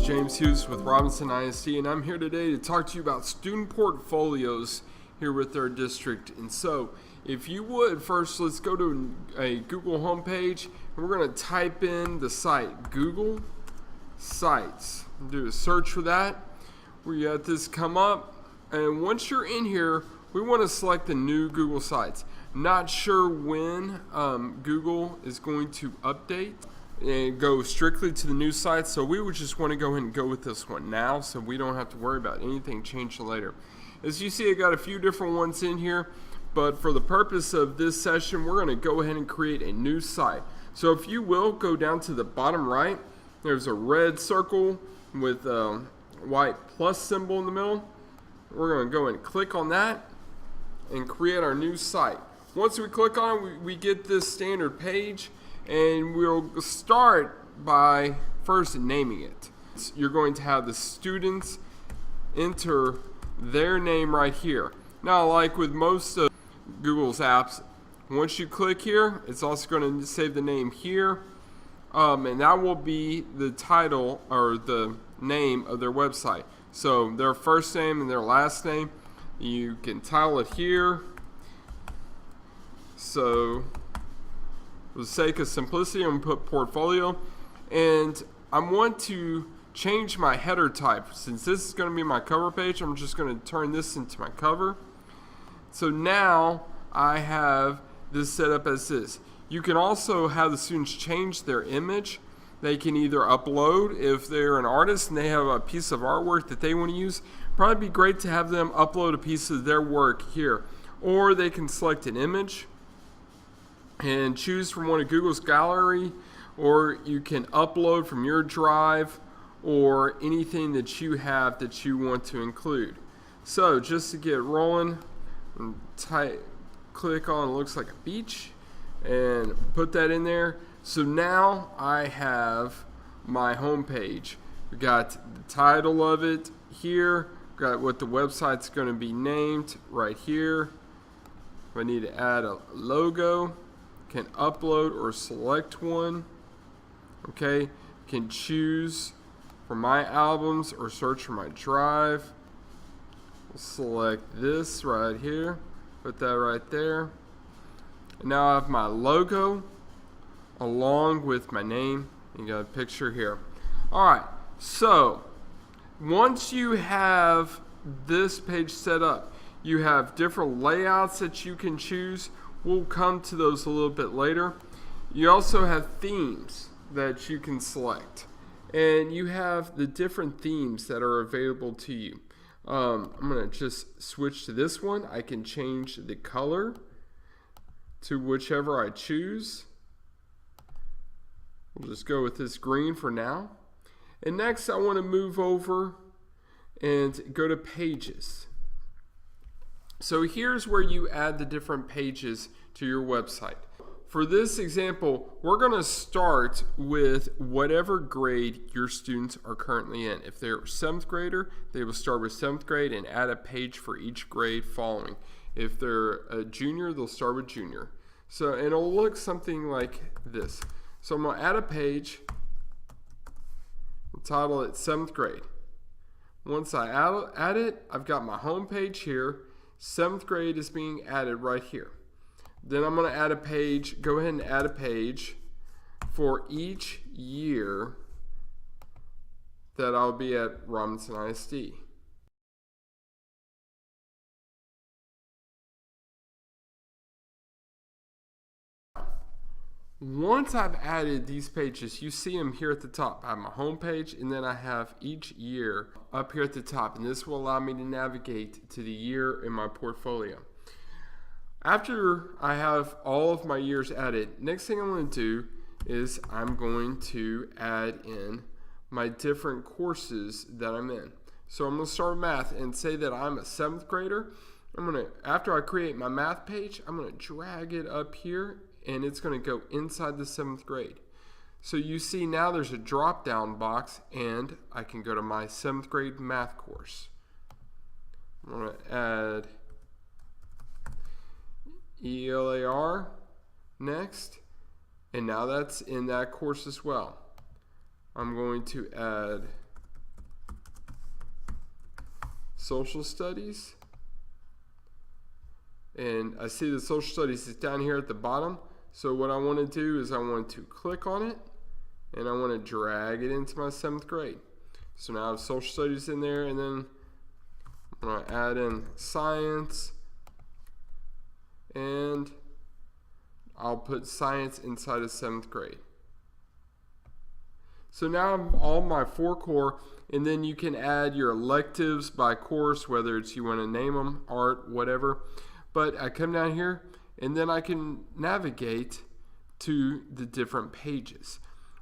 James Hughes with Robinson ISD, and I'm here today to talk to you about student portfolios here with our district. And so, if you would, first let's go to a Google homepage, and we're going to type in the site Google Sites. Do a search for that. We got this come up, and once you're in here, we want to select the new Google Sites. Not sure when Google is going to update and go strictly to the new site, so we would just want to go ahead and go with this one now so we don't have to worry about anything changing later. As you see, I got a few different ones in here, but for the purpose of this session, we're going to go ahead and create a new site. So if you will, go down to the bottom right. There's a red circle with a white plus symbol in the middle. We're going to go and click on that and create our new site. Once we click on it, we get this standard page, and we'll start by first naming it. You're going to have the students enter their name right here. Now, like with most of Google's apps, once you click here, it's also going to save the name here, and that will be the title or the name of their website. So their first name and their last name, you can title it here. So for the sake of simplicity, I'm going to put portfolio, and I want to change my header type. Since this is going to be my cover page, I'm just going to turn this into my cover. So now I have this set up as this. You can also have the students change their image. They can either upload, if they're an artist and they have a piece of artwork that they want to use, probably be great to have them upload a piece of their work here. Or they can select an image and choose from one of Google's gallery, or you can upload from your drive or anything that you have that you want to include. So just to get rolling, click on, it looks like a beach, and put that in there. So now I have my home page. We got the title of it here, got what the website's going to be named right here. If I need to add a logo, can upload or select one. Okay, can choose for my albums or search for my drive. We'll select this right here, put that right there. And now I have my logo along with my name. You got a picture here. Alright, so once you have this page set up, you have different layouts that you can choose. We'll come to those a little bit later. You also have themes that you can select, and you have the different themes that are available to you. I'm going to just switch to this one. I can change the color to whichever I choose. We'll just go with this green for now. And next I want to move over and go to pages. So here's where you add the different pages to your website. For this example, we're going to start with whatever grade your students are currently in. If they're a 7th grader, they will start with 7th grade and add a page for each grade following. If they're a junior, they'll start with junior. So, and it'll look something like this. So I'm going to add a page, title it 7th grade. Once I add it, I've got my home page here. 7th grade is being added right here. Then I'm going to add a page, go ahead and add a page for each year that I'll be at Robinson ISD. Once I've added these pages, you see them here at the top. I have my home page, and then I have each year up here at the top, and this will allow me to navigate to the year in my portfolio. After I have all of my years added, next thing I'm going to do is I'm going to add in my different courses that I'm in. So I'm going to start with math and say that I'm a 7th grader. After I create my math page, I'm going to drag it up here, and it's going to go inside the 7th grade. So you see now there's a drop down box, and I can go to my 7th grade math course. I'm going to add ELAR next, and now that's in that course as well. I'm going to add social studies. And I see the social studies is down here at the bottom. So what I want to do is I want to click on it and I want to drag it into my 7th grade. So now I have social studies in there, and then I'm going to add in science, and I'll put science inside of 7th grade. So now I'm all my 4 core, and then you can add your electives by course, whether it's you want to name them, art, whatever. But I come down here, and then I can navigate to the different pages.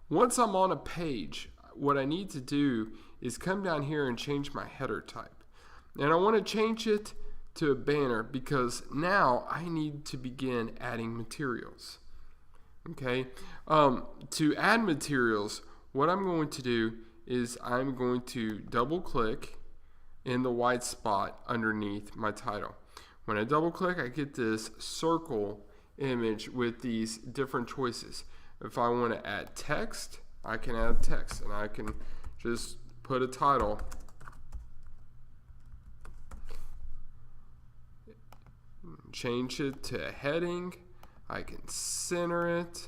Once I'm on a page, what I need to do is come down here and change my header type. And I want to change it to a banner because now I need to begin adding materials. Okay, to add materials, what I'm going to do is I'm going to double click in the white spot underneath my title. When I double click, I get this circle image with these different choices. If I want to add text, I can add text, and I can just put a title. Change it to a heading. I can center it.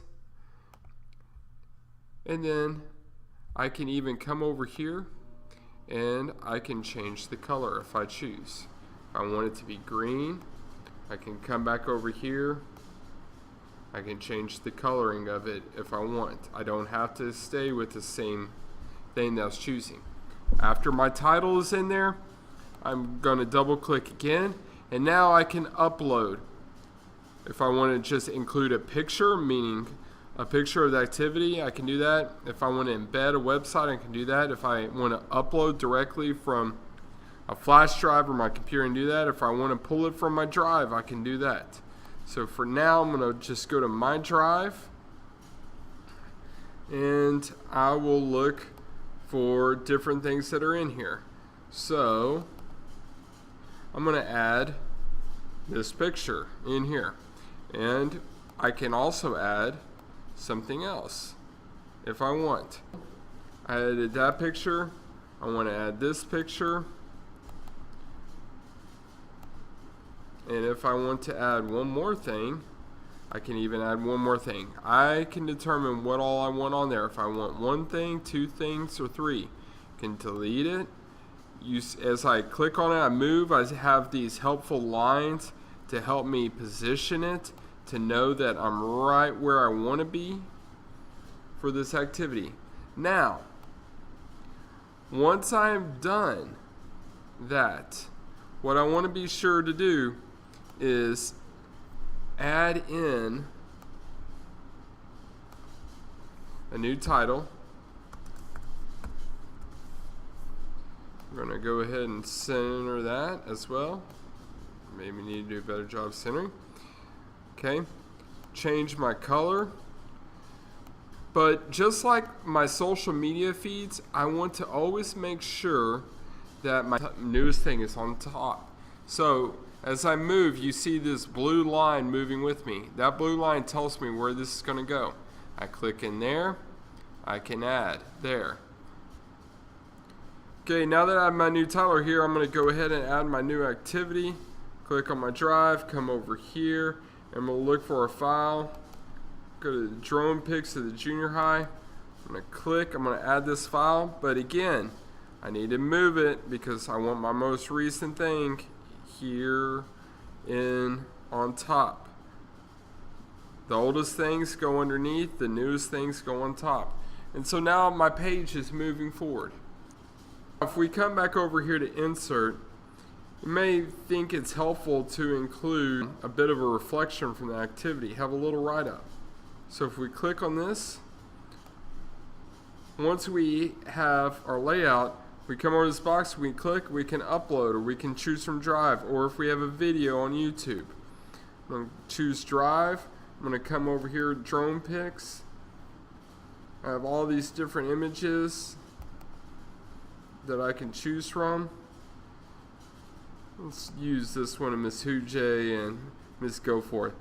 And then I can even come over here and I can change the color if I choose. If I want it to be green, I can come back over here. I can change the coloring of it if I want. I don't have to stay with the same thing that I was choosing. After my title is in there, I'm going to double click again, and now I can upload. If I want to just include a picture, meaning a picture of the activity, I can do that. If I want to embed a website, I can do that. If I want to upload directly from a flash drive or my computer and do that. If I want to pull it from my drive, I can do that. So for now, I'm going to just go to my drive, and I will look for different things that are in here. So I'm going to add this picture in here, and I can also add something else if I want. I added that picture. I want to add this picture. And if I want to add one more thing, I can even add one more thing. I can determine what all I want on there. If I want one thing, 2 things, or 3. I can delete it. As I click on it, I move. I have these helpful lines to help me position it, to know that I'm right where I want to be for this activity. Now, once I'm done that, what I want to be sure to do is add in a new title. I'm going to go ahead and center that as well. Maybe need to do a better job centering. Okay, change my color. But just like my social media feeds, I want to always make sure that my newest thing is on top. So as I move, you see this blue line moving with me. That blue line tells me where this is going to go. I click in there. I can add there. Okay, now that I have my new title here, I'm going to go ahead and add my new activity. Click on my drive, come over here, and we'll look for a file. Go to the drone pics of the junior high. I'm going to click. I'm going to add this file, but again, I need to move it because I want my most recent thing here in on top. The oldest things go underneath, the newest things go on top. And so now my page is moving forward. If we come back over here to insert, you may think it's helpful to include a bit of a reflection from the activity, have a little write-up. So if we click on this, once we have our layout, we come over to this box, we click, we can upload, or we can choose from Drive, or if we have a video on YouTube. I'm going to choose Drive. I'm going to come over here, drone pics. I have all these different images that I can choose from. Let's use this one of Miss Hoojae and Miss Goforth.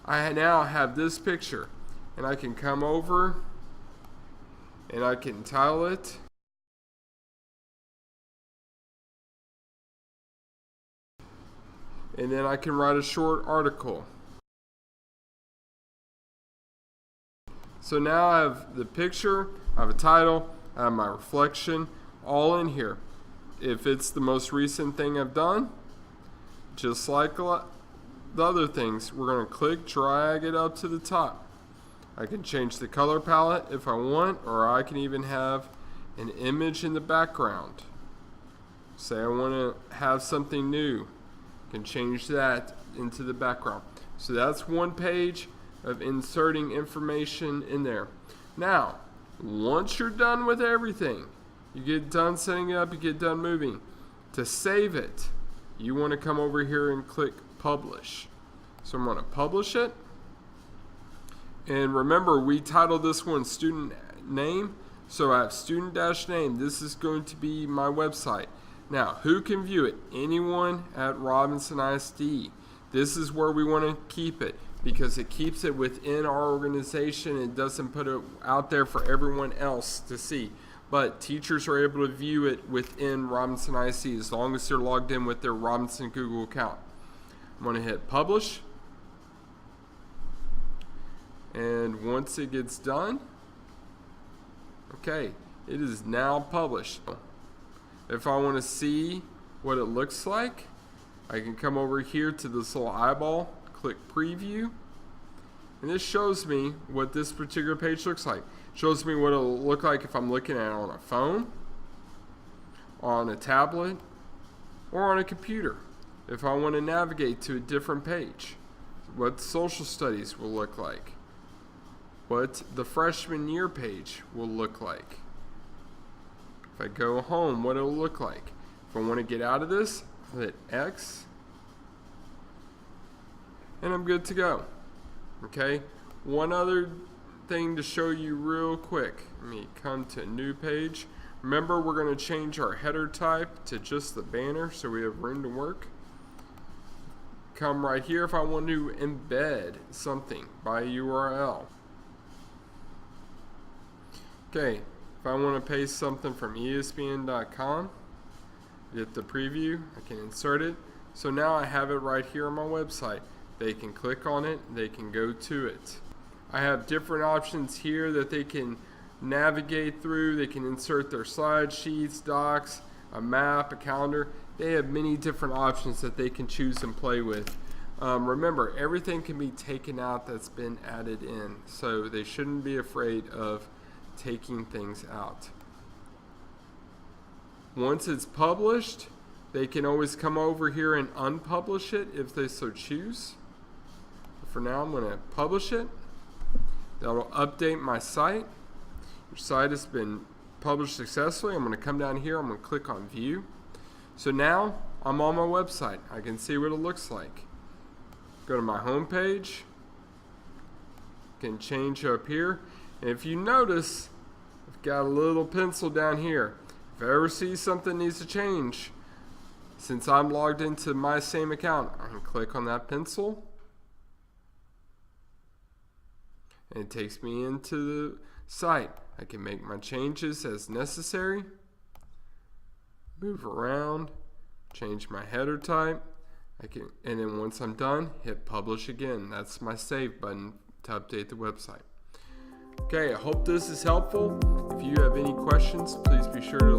I now have this picture, and I can come over and I can tile it. and then I can write a short article. So now I have the picture, I have a title, I have my reflection, all in here. If it's the most recent thing I've done, just like the other things, we're going to click, drag it up to the top. I can change the color palette if I want, or I can even have an image in the background. Say I want to have something new, I can change that into the background. So that's one page of inserting information in there. Now, once you're done with everything, you get done setting it up, you get done moving. To save it, you want to come over here and click publish. So I'm going to publish it. And remember, we titled this one student name. So I have student-name. This is going to be my website. Now, who can view it? Anyone at Robinson ISD. This is where we want to keep it, because it keeps it within our organization and doesn't put it out there for everyone else to see. But teachers are able to view it within Robinson ISD as long as they're logged in with their Robinson Google account. I'm going to hit publish. And once it gets done, okay, it is now published. If I want to see what it looks like, I can come over here to this little eyeball, click preview, and this shows me what this particular page looks like. It shows me what it'll look like if I'm looking at it on a phone, on a tablet, or on a computer. If I want to navigate to a different page, what social studies will look like, what the freshman year page will look like. If I go home, what it'll look like. If I want to get out of this, I'll hit X, and I'm good to go. Okay, one other thing to show you real quick. Let me come to a new page. Remember, we're going to change our header type to just the banner so we have room to work. Come right here if I want to embed something by URL. Okay, if I want to paste something from ESPN.com, get the preview, I can insert it. So now I have it right here on my website. They can click on it, they can go to it. I have different options here that they can navigate through. They can insert their slide sheets, docs, a map, a calendar. They have many different options that they can choose and play with. Remember, everything can be taken out that's been added in, so they shouldn't be afraid of taking things out. Once it's published, they can always come over here and unpublish it if they so choose. For now, I'm going to publish it. That'll update my site. Your site has been published successfully. I'm going to come down here. I'm going to click on View. So now I'm on my website. I can see what it looks like. Go to my home page. Can change up here. And if you notice, I've got a little pencil down here. If I ever see something needs to change, since I'm logged into my same account, I can click on that pencil. And it takes me into the site. I can make my changes as necessary. Move around, change my header type. And then once I'm done, hit publish again. That's my save button to update the website. Okay, I hope this is helpful. If you have any questions, please be sure to